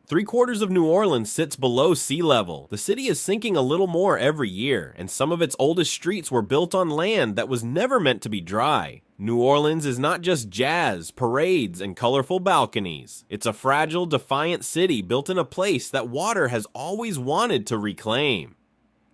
3/4 of New Orleans sits below sea level. The city is sinking a little more every year, and some of its oldest streets were built on land that was never meant to be dry. New Orleans is not just jazz, parades, and colorful balconies. It's a fragile, defiant city built in a place that water has always wanted to reclaim.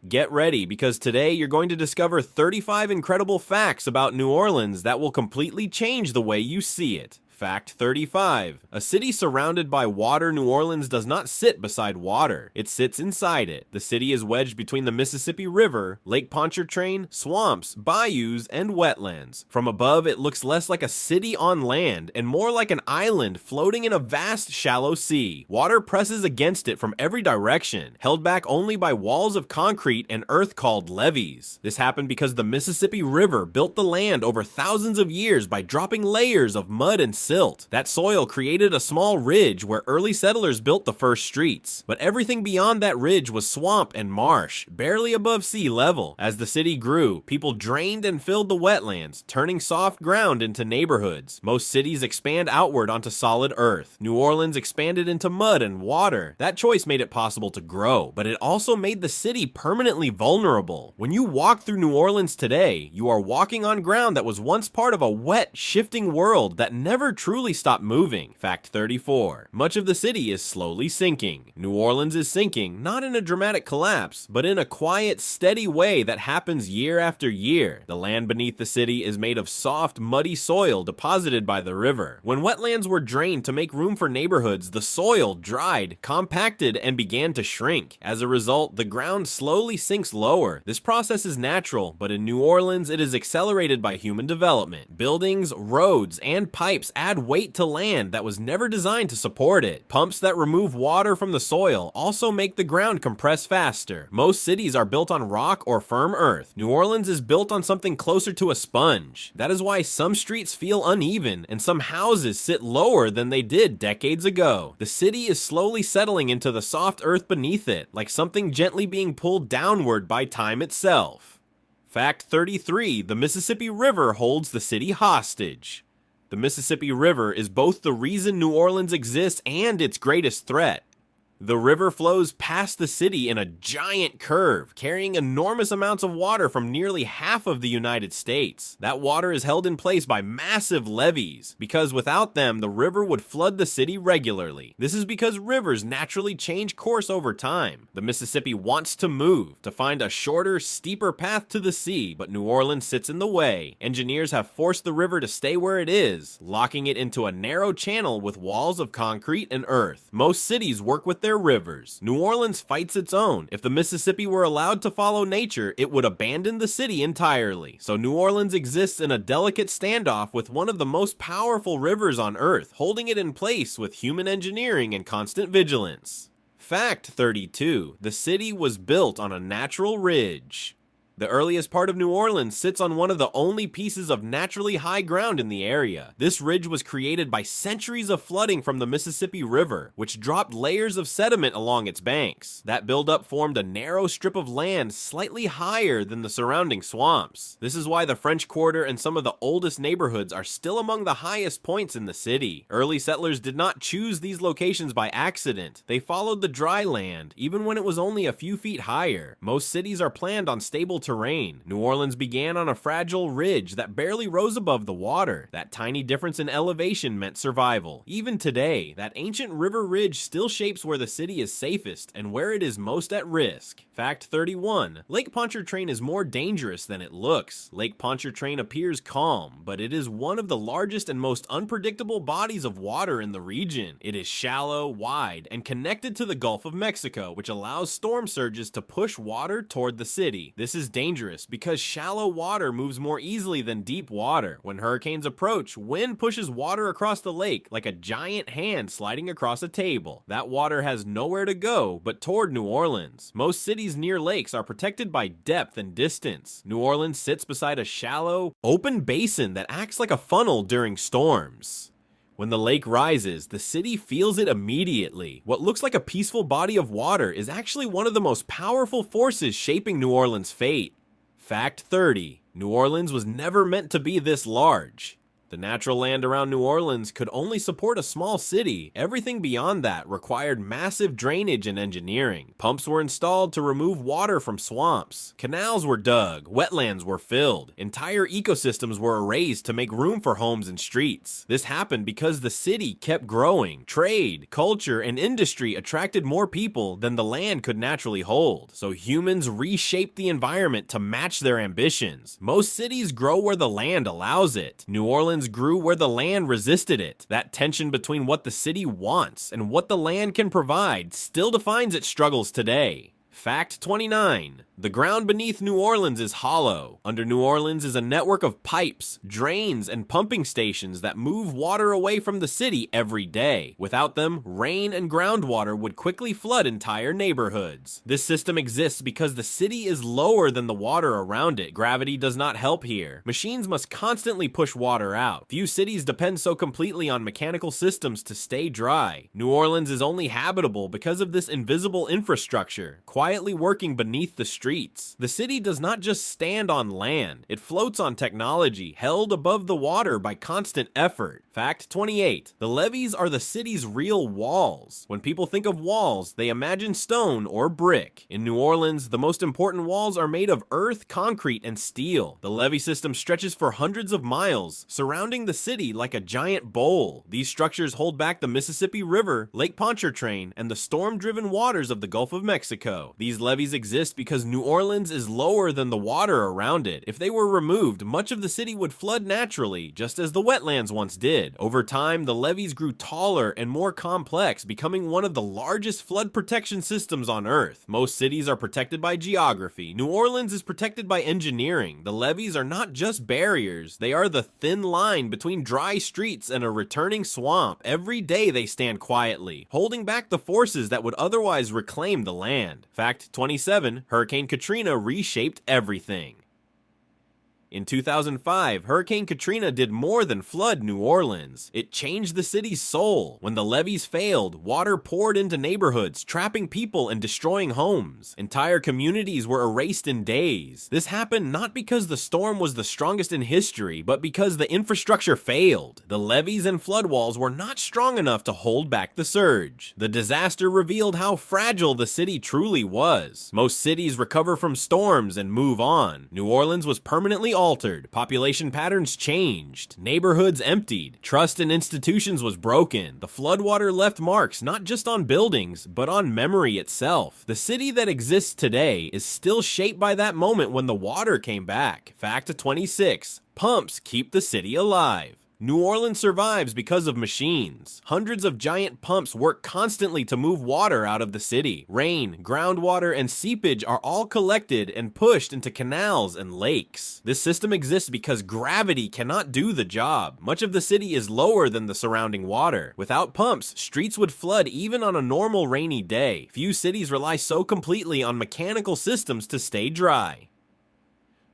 Get ready, because today you're going to discover 35 incredible facts about New Orleans that will completely change the way you see it. Fact 35. A city surrounded by water, New Orleans does not sit beside water. It sits inside it. The city is wedged between the Mississippi River, Lake Pontchartrain, swamps, bayous, and wetlands. From above, it looks less like a city on land and more like an island floating in a vast, shallow sea. Water presses against it from every direction, held back only by walls of concrete and earth called levees. This happened because the Mississippi River built the land over thousands of years by dropping layers of mud and silt. That soil created a small ridge where early settlers built the first streets. But everything beyond that ridge was swamp and marsh, barely above sea level. As the city grew, people drained and filled the wetlands, turning soft ground into neighborhoods. Most cities expand outward onto solid earth. New Orleans expanded into mud and water. That choice made it possible to grow, but it also made the city permanently vulnerable. When you walk through New Orleans today, you are walking on ground that was once part of a wet, shifting world that never truly stopped moving. Fact 34. Much of the city is slowly sinking. New Orleans is sinking, not in a dramatic collapse, but in a quiet, steady way that happens year after year. The land beneath the city is made of soft, muddy soil deposited by the river. When wetlands were drained to make room for neighborhoods, the soil dried, compacted, and began to shrink. As a result, the ground slowly sinks lower. This process is natural, but in New Orleans, it is accelerated by human development. Buildings, roads, and pipes add weight to land that was never designed to support it. Pumps that remove water from the soil also make the ground compress faster. Most cities are built on rock or firm earth. New Orleans is built on something closer to a sponge. That is why some streets feel uneven and some houses sit lower than they did decades ago. The city is slowly settling into the soft earth beneath it, like something gently being pulled downward by time itself. Fact 33. The Mississippi River holds the city hostage. The Mississippi River is both the reason New Orleans exists and its greatest threat. The river flows past the city in a giant curve, carrying enormous amounts of water from nearly half of the United States. That water is held in place by massive levees, because without them, the river would flood the city regularly. This is because rivers naturally change course over time. The Mississippi wants to move, to find a shorter, steeper path to the sea, but New Orleans sits in the way. Engineers have forced the river to stay where it is, locking it into a narrow channel with walls of concrete and earth. Most cities work with their rivers. New Orleans fights its own. If the Mississippi were allowed to follow nature, it would abandon the city entirely. So New Orleans exists in a delicate standoff with one of the most powerful rivers on earth, holding it in place with human engineering and constant vigilance. Fact 32. The city was built on a natural ridge. The earliest part of New Orleans sits on one of the only pieces of naturally high ground in the area. This ridge was created by centuries of flooding from the Mississippi River, which dropped layers of sediment along its banks. That buildup formed a narrow strip of land slightly higher than the surrounding swamps. This is why the French Quarter and some of the oldest neighborhoods are still among the highest points in the city. Early settlers did not choose these locations by accident. They followed the dry land, even when it was only a few feet higher. Most cities are planned on stable terrain. New Orleans began on a fragile ridge that barely rose above the water. That tiny difference in elevation meant survival. Even today, that ancient river ridge still shapes where the city is safest and where it is most at risk. Fact 31. Lake Pontchartrain is more dangerous than it looks. Lake Pontchartrain appears calm, but it is one of the largest and most unpredictable bodies of water in the region. It is shallow, wide, and connected to the Gulf of Mexico, which allows storm surges to push water toward the city. This is dangerous because shallow water moves more easily than deep water. When hurricanes approach, wind pushes water across the lake like a giant hand sliding across a table. That water has nowhere to go but toward New Orleans. Most cities near lakes are protected by depth and distance. New Orleans sits beside a shallow, open basin that acts like a funnel during storms. When the lake rises, the city feels it immediately. What looks like a peaceful body of water is actually one of the most powerful forces shaping New Orleans' fate. Fact 30. New Orleans was never meant to be this large. The natural land around New Orleans could only support a small city. Everything beyond that required massive drainage and engineering. Pumps were installed to remove water from swamps. Canals were dug. Wetlands were filled. Entire ecosystems were erased to make room for homes and streets. This happened because the city kept growing. Trade, culture, and industry attracted more people than the land could naturally hold. So humans reshaped the environment to match their ambitions. Most cities grow where the land allows it. New Orleans grew where the land resisted it. That tension between what the city wants and what the land can provide still defines its struggles today. Fact 29. The ground beneath New Orleans is hollow. Under New Orleans is a network of pipes, drains, and pumping stations that move water away from the city every day. Without them, rain and groundwater would quickly flood entire neighborhoods. This system exists because the city is lower than the water around it. Gravity does not help here. Machines must constantly push water out. Few cities depend so completely on mechanical systems to stay dry. New Orleans is only habitable because of this invisible infrastructure, quietly working beneath the streets. The city does not just stand on land, it floats on technology, held above the water by constant effort. Fact 28. The levees are the city's real walls. When people think of walls, they imagine stone or brick. In New Orleans, the most important walls are made of earth, concrete, and steel. The levee system stretches for hundreds of miles, surrounding the city like a giant bowl. These structures hold back the Mississippi River, Lake Pontchartrain, and the storm-driven waters of the Gulf of Mexico. These levees exist because New Orleans is lower than the water around it. If they were removed, much of the city would flood naturally, just as the wetlands once did. Over time, the levees grew taller and more complex, becoming one of the largest flood protection systems on Earth. Most cities are protected by geography. New Orleans is protected by engineering. The levees are not just barriers, they are the thin line between dry streets and a returning swamp. Every day they stand quietly, holding back the forces that would otherwise reclaim the land. Fact 27. Hurricane Katrina reshaped everything. In 2005, Hurricane Katrina did more than flood New Orleans. It changed the city's soul. When the levees failed, water poured into neighborhoods, trapping people and destroying homes. Entire communities were erased in days. This happened not because the storm was the strongest in history, but because the infrastructure failed. The levees and flood walls were not strong enough to hold back the surge. The disaster revealed how fragile the city truly was. Most cities recover from storms and move on. New Orleans was permanently altered, population patterns changed, neighborhoods emptied, trust in institutions was broken. The floodwater left marks not just on buildings, but on memory itself. The city that exists today is still shaped by that moment when the water came back. Fact 26. Pumps keep the city alive. New Orleans survives because of machines. Hundreds of giant pumps work constantly to move water out of the city. Rain, groundwater, and seepage are all collected and pushed into canals and lakes. This system exists because gravity cannot do the job. Much of the city is lower than the surrounding water. Without pumps, streets would flood even on a normal rainy day. Few cities rely so completely on mechanical systems to stay dry.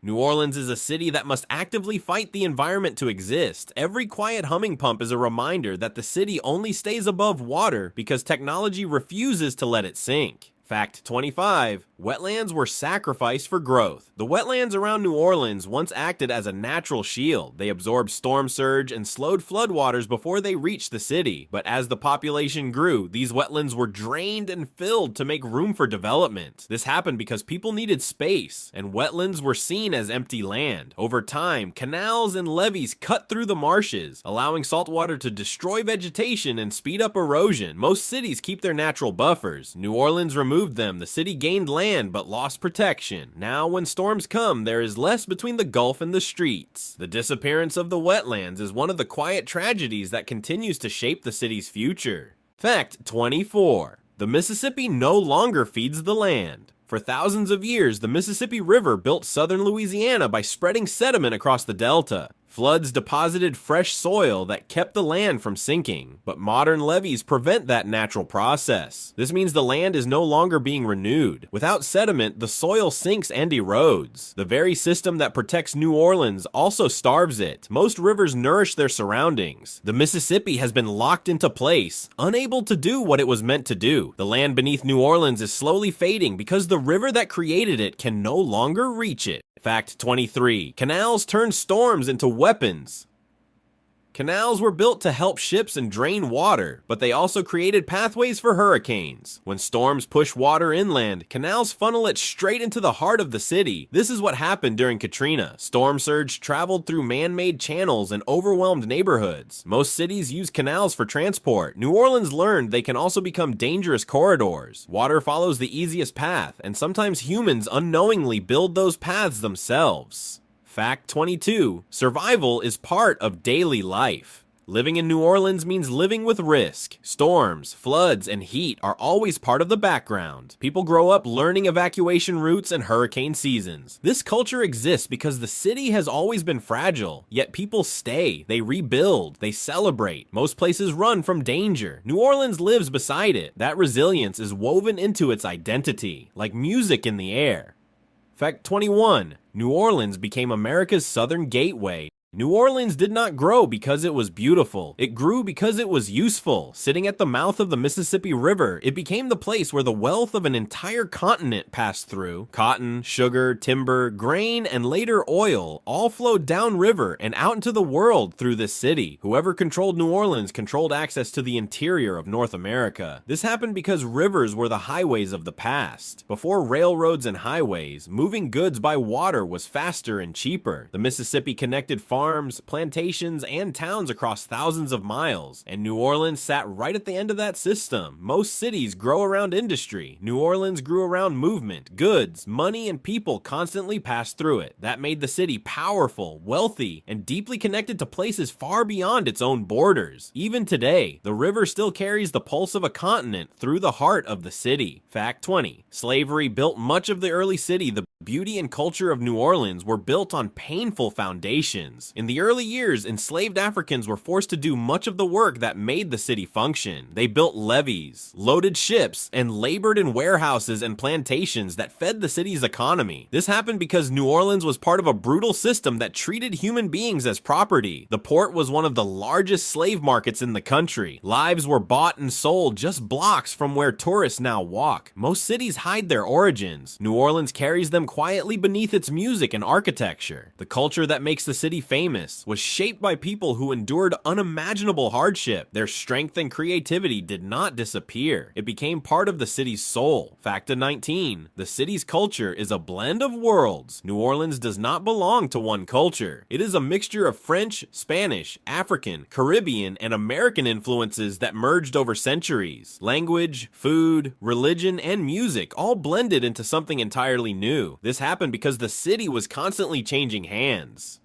New Orleans is a city that must actively fight the environment to exist. Every quiet humming pump is a reminder that the city only stays above water because technology refuses to let it sink. Fact 25. Wetlands were sacrificed for growth. The wetlands around New Orleans once acted as a natural shield. They absorbed storm surge and slowed floodwaters before they reached the city. But as the population grew, these wetlands were drained and filled to make room for development. This happened because people needed space, and wetlands were seen as empty land. Over time, canals and levees cut through the marshes, allowing saltwater to destroy vegetation and speed up erosion. Most cities keep their natural buffers. New Orleans removed them. The city gained land but lost protection. Now, when storms come, there is less between the Gulf and the streets. The disappearance of the wetlands is one of the quiet tragedies that continues to shape the city's future. Fact 24. The Mississippi no longer feeds the land. For thousands of years, the Mississippi River built southern Louisiana by spreading sediment across the delta. Floods deposited fresh soil that kept the land from sinking, but modern levees prevent that natural process. This means the land is no longer being renewed. Without sediment, the soil sinks and erodes. The very system that protects New Orleans also starves it. Most rivers nourish their surroundings. The Mississippi has been locked into place, unable to do what it was meant to do. The land beneath New Orleans is slowly fading because the river that created it can no longer reach it. Fact 23. Canals turn storms into weapons. Canals were built to help ships and drain water, but they also created pathways for hurricanes. When storms push water inland, canals funnel it straight into the heart of the city. This is what happened during Katrina. Storm surge traveled through man-made channels and overwhelmed neighborhoods. Most cities use canals for transport. New Orleans learned they can also become dangerous corridors. Water follows the easiest path, and sometimes humans unknowingly build those paths themselves. Fact 22. Survival is part of daily life. Living in New Orleans means living with risk. Storms, floods, and heat are always part of the background. People grow up learning evacuation routes and hurricane seasons. This culture exists because the city has always been fragile, yet people stay, they rebuild, they celebrate. Most places run from danger. New Orleans lives beside it. That resilience is woven into its identity, like music in the air. Fact 21. New Orleans became America's southern gateway. New Orleans did not grow because it was beautiful. It grew because it was useful. Sitting at the mouth of the Mississippi River, it became the place where the wealth of an entire continent passed through. Cotton, sugar, timber, grain, and later oil all flowed downriver and out into the world through this city. Whoever controlled New Orleans controlled access to the interior of North America. This happened because rivers were the highways of the past. Before railroads and highways, moving goods by water was faster and cheaper. The Mississippi connected farms, plantations, and towns across thousands of miles, and New Orleans sat right at the end of that system. Most cities grow around industry. New Orleans grew around movement. Goods, money, and people constantly passed through it. That made the city powerful, wealthy, and deeply connected to places far beyond its own borders. Even today, the river still carries the pulse of a continent through the heart of the city. Fact 20. Slavery built much of the early city. The beauty and culture of New Orleans were built on painful foundations. In the early years, enslaved Africans were forced to do much of the work that made the city function. They built levees, loaded ships, and labored in warehouses and plantations that fed the city's economy. This happened because New Orleans was part of a brutal system that treated human beings as property. The port was one of the largest slave markets in the country. Lives were bought and sold just blocks from where tourists now walk. Most cities hide their origins. New Orleans carries them quietly beneath its music and architecture. The culture that makes the city famous was shaped by people who endured unimaginable hardship. Their strength and creativity did not disappear. It became part of the city's soul. Fact 19. The city's culture is a blend of worlds. New Orleans does not belong to one culture. It is a mixture of French, Spanish, African, Caribbean, and American influences that merged over centuries. Language, food, religion, and music all blended into something entirely new. This happened because the city was constantly changing hands.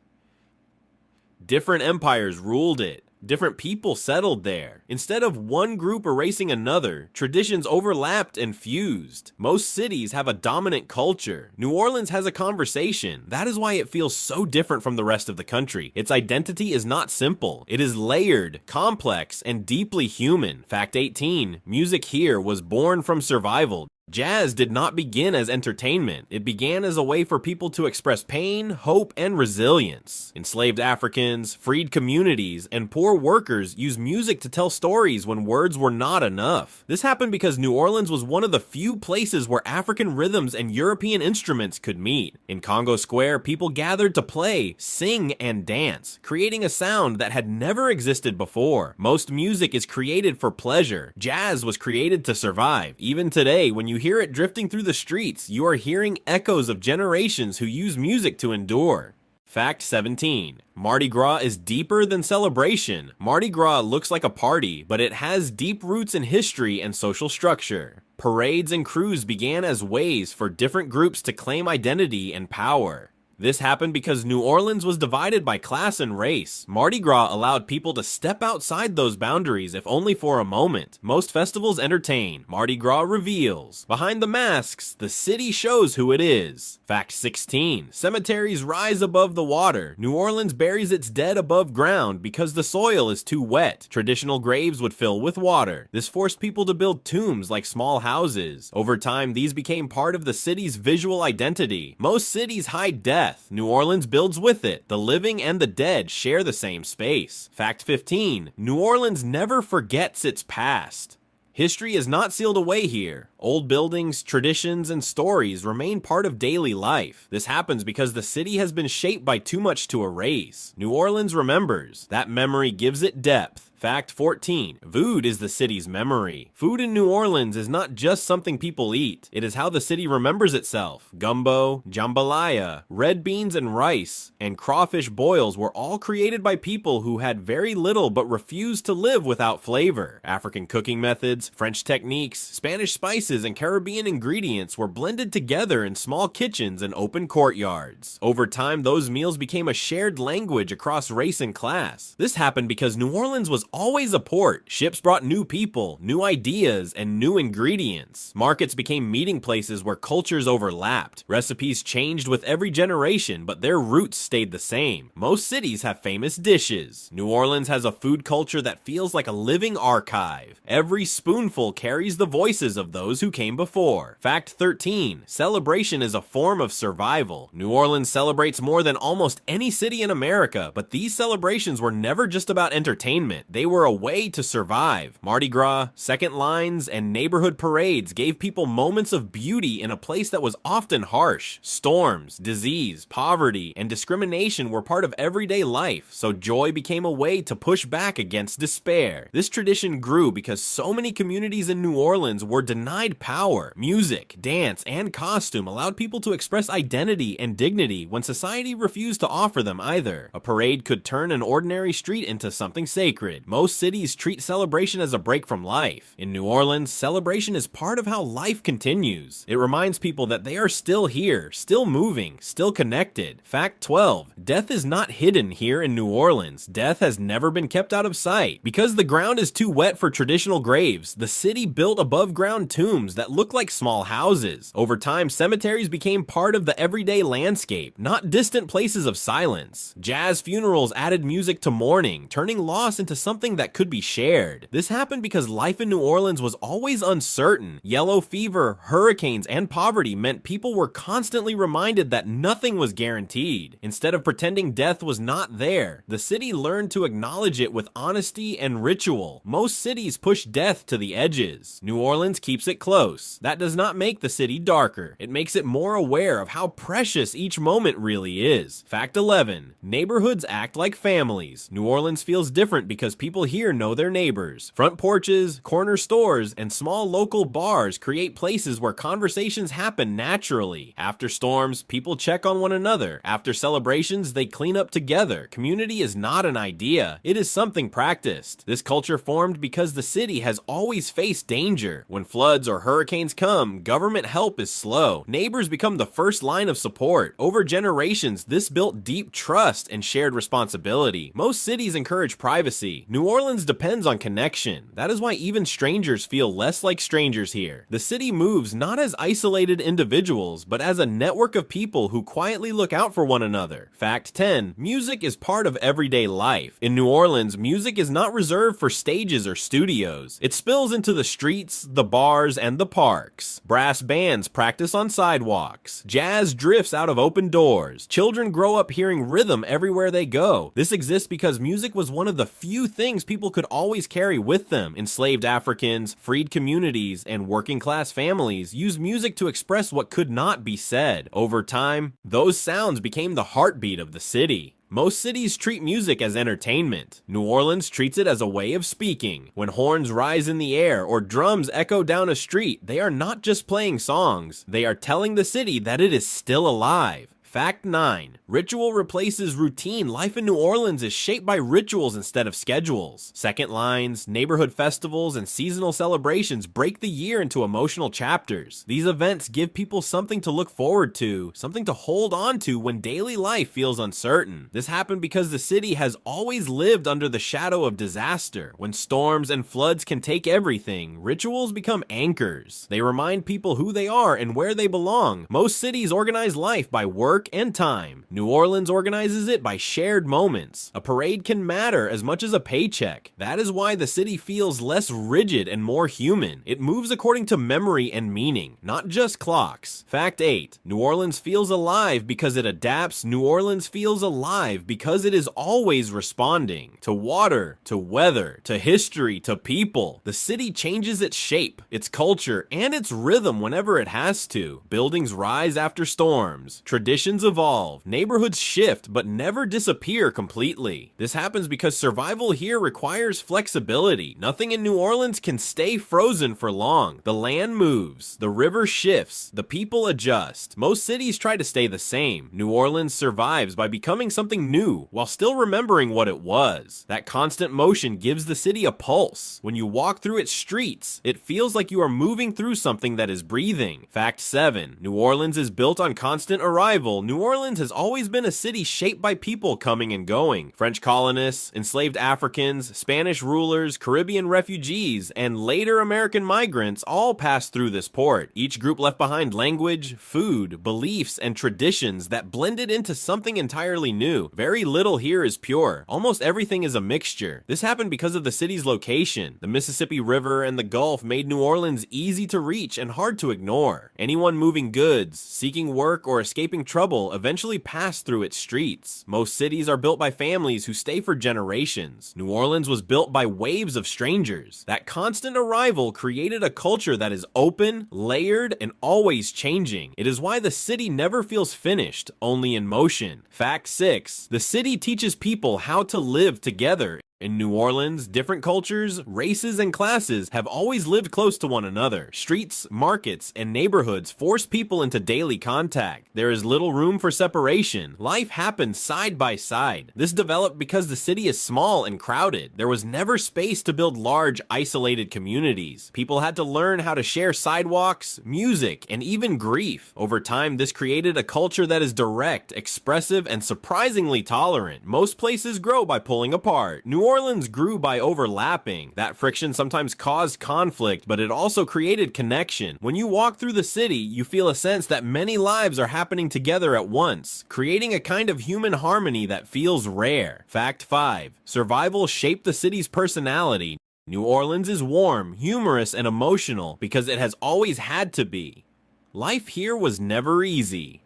Different empires ruled it. Different people settled there. Instead of one group erasing another, traditions overlapped and fused. Most cities have a dominant culture. New Orleans has a conversation. That is why it feels so different from the rest of the country. Its identity is not simple. It is layered, complex, and deeply human. Fact 18. Music here was born from survival. Jazz did not begin as entertainment. It began as a way for people to express pain, hope, and resilience. Enslaved Africans, freed communities, and poor workers used music to tell stories when words were not enough. This happened because New Orleans was one of the few places where African rhythms and European instruments could meet. In Congo Square, people gathered to play, sing, and dance, creating a sound that had never existed before. Most music is created for pleasure. Jazz was created to survive. Even today, when you hear it drifting through the streets, you are hearing echoes of generations who use music to endure. Fact 17. Mardi Gras is deeper than celebration. Mardi Gras looks like a party, but it has deep roots in history and social structure. Parades and crews began as ways for different groups to claim identity and power. This happened because New Orleans was divided by class and race. Mardi Gras allowed people to step outside those boundaries, if only for a moment. Most festivals entertain. Mardi Gras reveals. Behind the masks, the city shows who it is. Fact 16. Cemeteries rise above the water. New Orleans buries its dead above ground because the soil is too wet. Traditional graves would fill with water. This forced people to build tombs like small houses. Over time, these became part of the city's visual identity. Most cities hide death. New Orleans builds with it. The living and the dead share the same space. Fact 15. New Orleans never forgets its past. History is not sealed away here. Old buildings, traditions, and stories remain part of daily life. This happens because the city has been shaped by too much to erase. New Orleans remembers. That memory gives it depth. Fact 14. Food is the city's memory. Food in New Orleans is not just something people eat. It is how the city remembers itself. Gumbo, jambalaya, red beans and rice, and crawfish boils were all created by people who had very little but refused to live without flavor. African cooking methods, French techniques, Spanish spices, and Caribbean ingredients were blended together in small kitchens and open courtyards. Over time, those meals became a shared language across race and class. This happened because New Orleans was always a port. Ships brought new people, new ideas, and new ingredients. Markets became meeting places where cultures overlapped. Recipes changed with every generation, but their roots stayed the same. Most cities have famous dishes. New Orleans has a food culture that feels like a living archive. Every spoonful carries the voices of those who came before. Fact 13. Celebration is a form of survival. New Orleans celebrates more than almost any city in America, but these celebrations were never just about entertainment. They were a way to survive. Mardi Gras, second lines, and neighborhood parades gave people moments of beauty in a place that was often harsh. Storms, disease, poverty, and discrimination were part of everyday life, so joy became a way to push back against despair. This tradition grew because so many communities in New Orleans were denied power. Music, dance, and costume allowed people to express identity and dignity when society refused to offer them either. A parade could turn an ordinary street into something sacred. Most cities treat celebration as a break from life. In New Orleans, celebration is part of how life continues. It reminds people that they are still here, still moving, still connected. Fact 12. Death is not hidden here in New Orleans. Death has never been kept out of sight. Because the ground is too wet for traditional graves, the city built above-ground tombs that look like small houses. Over time, cemeteries became part of the everyday landscape, not distant places of silence. Jazz funerals added music to mourning, turning loss into something that could be shared. This happened because life in New Orleans was always uncertain. Yellow fever, hurricanes, and poverty meant people were constantly reminded that nothing was guaranteed. Instead of pretending death was not there, the city learned to acknowledge it with honesty and ritual. Most cities push death to the edges. New Orleans keeps it close. That does not make the city darker. It makes it more aware of how precious each moment really is. Fact 11. Neighborhoods act like families. New Orleans feels different because people here know their neighbors. Front porches, corner stores, and small local bars create places where conversations happen naturally. After storms, people check on one another. After celebrations, they clean up together. Community is not an idea. It is something practiced. This culture formed because the city has always faced danger. When floods or hurricanes come, government help is slow. Neighbors become the first line of support. Over generations, this built deep trust and shared responsibility. Most cities encourage privacy. New Orleans depends on connection. That is why even strangers feel less like strangers here. The city moves not as isolated individuals, but as a network of people who quietly look out for one another. Fact 10. Music is part of everyday life. In New Orleans, music is not reserved for stages or studios. It spills into the streets, the bars, and the parks. Brass bands practice on sidewalks. Jazz drifts out of open doors. Children grow up hearing rhythm everywhere they go. This exists because music was one of the few things people could always carry with them. Enslaved Africans, freed communities, and working class families used music to express what could not be said. Over time, those sounds became the heartbeat of the city. Most cities treat music as entertainment. New Orleans treats it as a way of speaking. When horns rise in the air or drums echo down a street, they are not just playing songs. They are telling the city that it is still alive. Fact 9. Ritual replaces routine. Life in New Orleans is shaped by rituals instead of schedules. Second lines, neighborhood festivals, and seasonal celebrations break the year into emotional chapters. These events give people something to look forward to, something to hold on to when daily life feels uncertain. This happened because the city has always lived under the shadow of disaster. When storms and floods can take everything, rituals become anchors. They remind people who they are and where they belong. Most cities organize life by work, work and time. New Orleans organizes it by shared moments. A parade can matter as much as a paycheck. That is why the city feels less rigid and more human. It moves according to memory and meaning, not just clocks. Fact 8. New Orleans feels alive because it adapts. New Orleans feels alive because it is always responding to water, to weather, to history, to people. The city changes its shape, its culture, and its rhythm whenever it has to. Buildings rise after storms. Traditions evolve. Neighborhoods shift but never disappear completely. This happens because survival here requires flexibility. Nothing in New Orleans can stay frozen for long. The land moves. The river shifts. The people adjust. Most cities try to stay the same. New Orleans survives by becoming something new while still remembering what it was. That constant motion gives the city a pulse. When you walk through its streets, it feels like you are moving through something that is breathing. Fact 7. New Orleans is built on constant arrival. New Orleans has always been a city shaped by people coming and going. French colonists, enslaved Africans, Spanish rulers, Caribbean refugees, and later American migrants all passed through this port. Each group left behind language, food, beliefs, and traditions that blended into something entirely new. Very little here is pure. Almost everything is a mixture. This happened because of the city's location. The Mississippi River and the Gulf made New Orleans easy to reach and hard to ignore. Anyone moving goods, seeking work, or escaping trouble eventually passed through its streets. Most cities are built by families who stay for generations. New Orleans was built by waves of strangers. That constant arrival created a culture that is open, layered, and always changing. It is why the city never feels finished, only in motion. Fact 6. The city teaches people how to live together. In New Orleans, different cultures, races, and classes have always lived close to one another. Streets, markets, and neighborhoods force people into daily contact. There is little room for separation. Life happens side by side. This developed because the city is small and crowded. There was never space to build large, isolated communities. People had to learn how to share sidewalks, music, and even grief. Over time, this created a culture that is direct, expressive, and surprisingly tolerant. Most places grow by pulling apart. New Orleans grew by overlapping. That friction sometimes caused conflict, but it also created connection. When you walk through the city, you feel a sense that many lives are happening together at once, creating a kind of human harmony that feels rare. Fact 5. Survival shaped the city's personality. New Orleans is warm, humorous, and emotional because it has always had to be. Life here was never easy.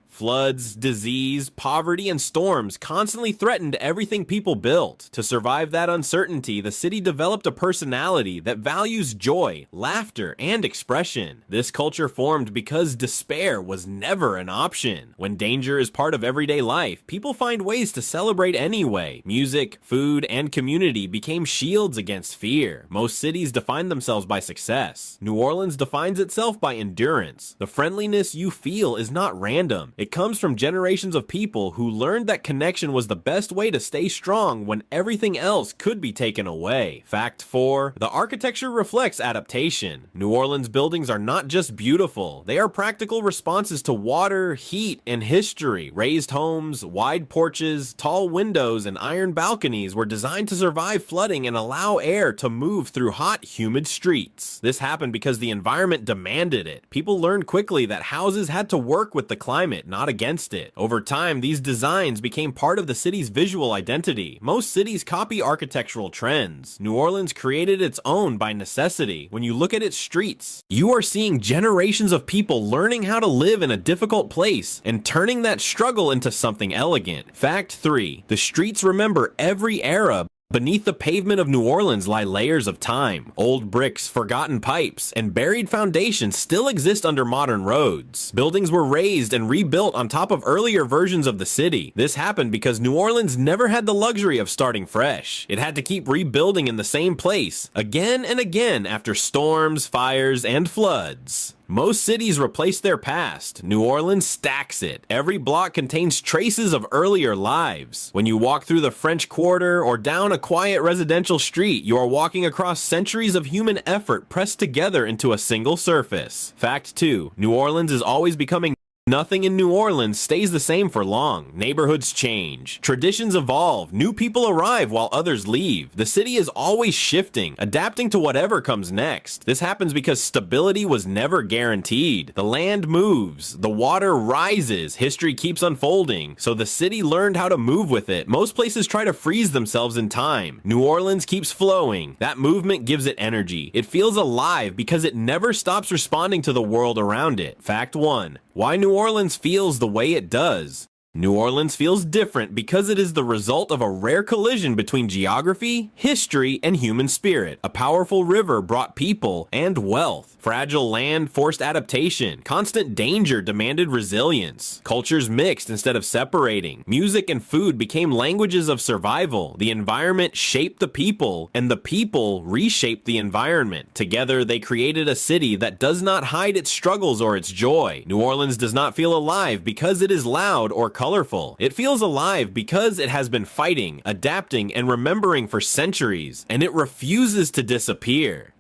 Floods, disease, poverty, and storms constantly threatened everything people built. To survive that uncertainty, the city developed a personality that values joy, laughter, and expression. This culture formed because despair was never an option. When danger is part of everyday life, people find ways to celebrate anyway. Music, food, and community became shields against fear. Most cities define themselves by success. New Orleans defines itself by endurance. The friendliness you feel is not random. It comes from generations of people who learned that connection was the best way to stay strong when everything else could be taken away. Fact 4. The architecture reflects adaptation. New Orleans buildings are not just beautiful, they are practical responses to water, heat, and history. Raised homes, wide porches, tall windows, and iron balconies were designed to survive flooding and allow air to move through hot, humid streets. This happened because the environment demanded it. People learned quickly that houses had to work with the climate, not against it. Over time, these designs became part of the city's visual identity. Most cities copy architectural trends. New Orleans created its own by necessity. When you look at its streets, you are seeing generations of people learning how to live in a difficult place and turning that struggle into something elegant. Fact 3. The streets remember every era. Beneath the pavement of New Orleans lie layers of time. Old bricks, forgotten pipes, and buried foundations still exist under modern roads. Buildings were raised and rebuilt on top of earlier versions of the city. This happened because New Orleans never had the luxury of starting fresh. It had to keep rebuilding in the same place, again and again after storms, fires, and floods. Most cities replace their past. New Orleans stacks it. Every block contains traces of earlier lives. When you walk through the French Quarter or down a quiet residential street, you are walking across centuries of human effort pressed together into a single surface. Fact 2. New Orleans is always becoming Nothing in New Orleans stays the same for long. Neighborhoods change. Traditions evolve. New people arrive while others leave. The city is always shifting, adapting to whatever comes next. This happens because stability was never guaranteed. The land moves. The water rises. History keeps unfolding. So the city learned how to move with it. Most places try to freeze themselves in time. New Orleans keeps flowing. That movement gives it energy. It feels alive because it never stops responding to the world around it. Fact 1. Why New Orleans feels the way it does. New Orleans feels different because it is the result of a rare collision between geography, history, and human spirit. A powerful river brought people and wealth. Fragile land forced adaptation. Constant danger demanded resilience. Cultures mixed instead of separating. Music and food became languages of survival. The environment shaped the people, and the people reshaped the environment. Together, they created a city that does not hide its struggles or its joy. New Orleans does not feel alive because it is loud or colorful. It feels alive because it has been fighting, adapting, and remembering for centuries, and it refuses to disappear.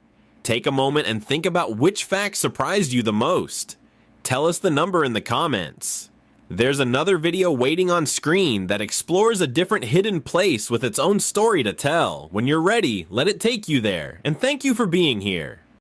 Take a moment and think about which fact surprised you the most. Tell us the number in the comments. There's another video waiting on screen that explores a different hidden place with its own story to tell. When you're ready, let it take you there. And thank you for being here.